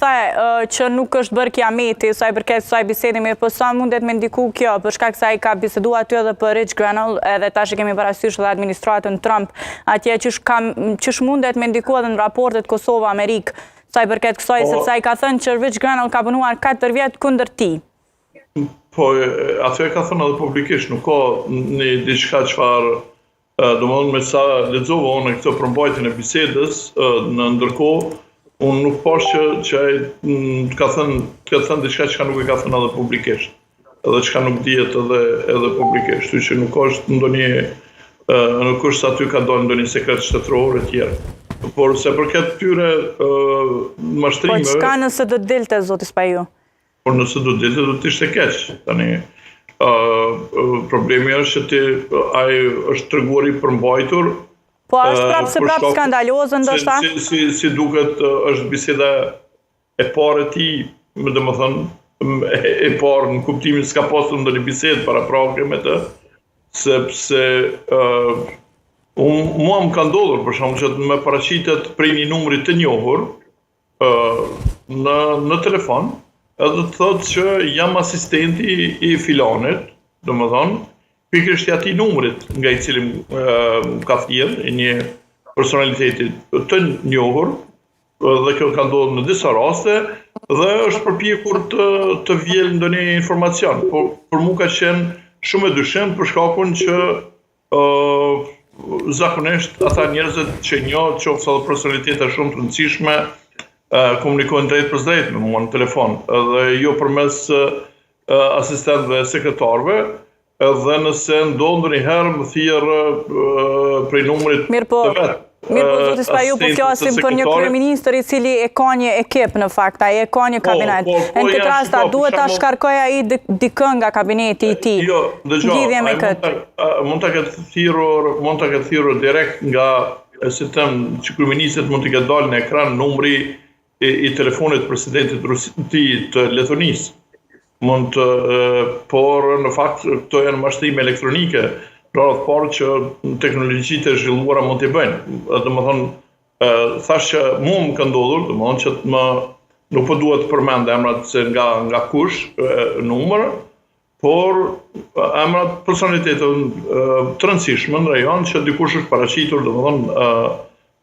the që nuk është bërë kiameti, sa i përket kësaj bisede, mirë, po sa mundet me ndiku kjo, për shkak se ai ka biseduar aty edhe për Rich Grenell, edhe tash e kemi parasysh edhe administratën Trump, atje qysh mundet me ndiku edhe në raportet Kosovë-Amerikë, sa i përket kësaj, sepse ai ka thënë që Rich Grenell ka punuar 4 vjet kundër tij. Po, atë e ka thënë edhe publikisht, nuk ka një diçka çfarë, domethënë me sa lexova unë këtë përmbajtjen e bisedës, në ndërkohë unë nuk pash që ai ka thënë diçka që nuk e ka thënë edhe publikisht, edhe çka nuk dihet edhe publikisht, kështu që nuk është nuk është aty ka dalë ndonjë sekret shtetëror e tjerë. Por se përket këtyre mashtrimeve. Po çka nëse do të dilte zoti Spaju? Por nëse do të dilte do të ishte keq. Tani problemi është që ai është treguar i përmbajtur. Po është prapë skandaloze ndoshta? Si duket është biseda e parë e tij, domethënë e parë në kuptimin s'ka pasur ndonjë bisedë paraprake me të, sepse mua më ka ndodhur për shkak që më paraqitet prej një numri të njohur në telefon, edhe të thotë që jam asistenti i filanit, domethënë pikërisht i atij numrit nga i cili ka thirrë një personaliteti të njohur, dhe kjo ka ndodhur në disa raste dhe është përpjekur të vjellë ndonjë informacion, por për mua ka qenë shumë e dyshim për shkakun që zakonisht ata njerëzit që njoh, qoftë edhe personalitete shumë të rëndësishme, komunikojnë drejt për drejt me mua në telefon, edhe jo përmes asistentëve e sekretarëve, edhe nëse ndodh ndonjëherë më thirrë prej numrit të vet. Mirë po, zoti Spaju, po flasim për një kryeministër i cili e ka një ekip në fakt, ai e ka një kabinet. Në këtë rast, duhet ta shkarkojë ai dikë nga kabineti i tij. Jo, lidhje me këtë. Mund ta ketë thirrur direkt nga sistem që kryeministët mund të ketë dalë në ekran numri i telefonit të presidentit të Letonisë. Por në fakt këto janë mashtrime elektronike, pra të parë që teknologjitë e zhvilluara mund t'i bëjnë. Domethënë, thash që mua më ka ndodhur, domethënë që nuk po duhet të përmend emrat se nga kush numër, por emrat personaliteteve të rëndësishme në rajon që dikush është paraqitur, domethënë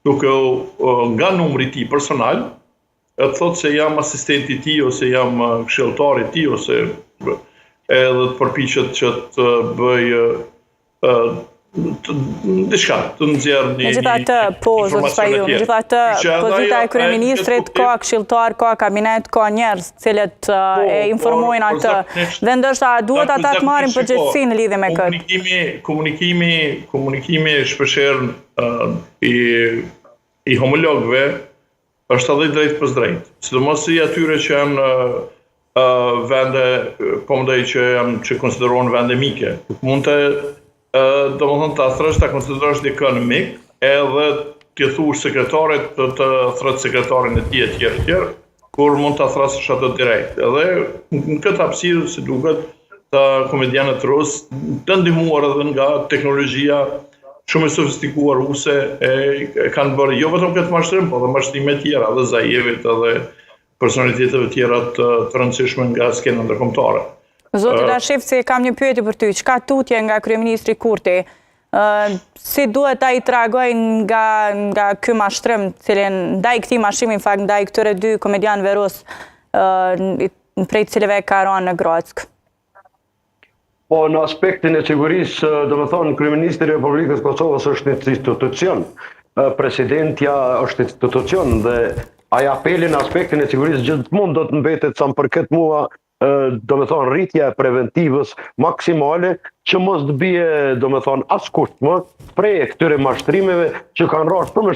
duke nga numri i tij personal, e thotë se jam asistenti i tij ose jam këshilltari i tij ose edhe të përpiqet që të bëj diçka, të nxjerr një megjithatë, po, zoti Spaju, megjithatë, pozita e kryeministrit ka këshilltar, ka kabinet, ka njerëz të cilët e informojnë atë. Dhe ndoshta duhet ata të marrin përgjegjësinë në lidhje me këtë. Komunikimi shpeshherë i homologëve është edhe drejt për drejt, sidomos i atyre që janë vende, po mendoj që konsiderohen vende mike. Mund të domethënë ta thresh, ta konsiderosh dikën mik, edhe të thuash sekretarit të thret sekretarin e tij etj, kur mund ta thrasësh atë drejt. Edhe në këtë hapësirë, si duket, ta komedianët rusë të ndihmuar edhe nga teknologjia shumë e sofistikuar ruse e kanë bërë jo vetëm këtë mashtrim, po edhe mashtrime tjera, edhe Zajevit, edhe personaliteteve tjera të rëndësishme nga skena ndërkombëtare. Zoti Dashevci, kam një pyetje për ty. Çka tutje nga kryeministri Kurti? Si duhet ai të reagojë nga ky mashtrim, ndaj këtij mashtrimi, në fakt ndaj këtyre dy komedianëve rusë, prej cilëve ka rënë në Grockë? Po, në aspektin e sigurisë, domethënë kryeministri i Republikës Kosovës është një institucion, presidentja është institucion dhe ai apeli në aspektin e sigurisë gjithmonë do të mbetet sa më përket mua, domethënë rritja e preventivës maksimale që mos të bie domethënë askush më prej këtyre mashtrimeve që kanë rrahur shumë